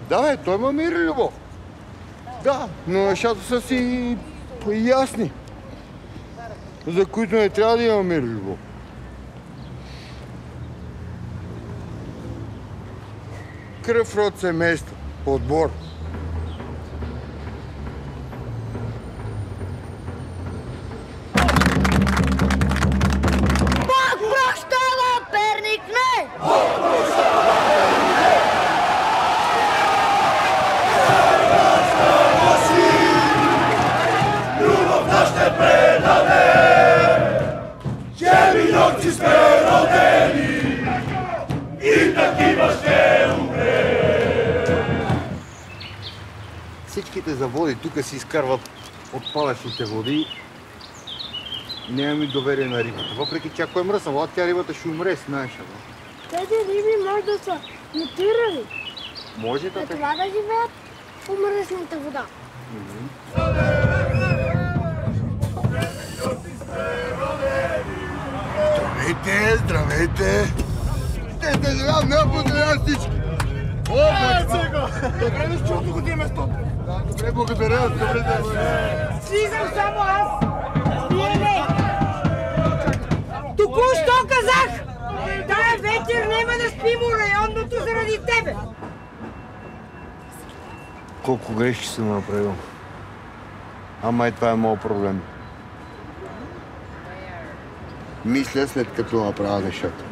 Да, бе, той има мир и любов. Да, но нещата са си ясни, за които не трябва да има мир и любов. Кръв, род, семейство, отбор. Бог прощава, Перник не! Любовта ще предаде, че минорци сме родени и такива ще умрем. Всичките заводи тук си изкарват отпадъчните води. Нямаме доверие на рибата. Въпреки че ако е мръсна, тя рибата ще умре, знаеш. Тези риби може да са мутирали. Може така. Това да живеят в мръсната вода. Здравейте, здравейте! Ще се желам, не поздравявам всички! Добре ми чуто го ти местото. Добре, благодаря. Добре, Слизам само аз. Вие не. Току-що казах! Тая вечер няма да спим у районното заради тебе. Колко грешки съм направил. Ама и това е моят проблем. Мисля след като направя нещата.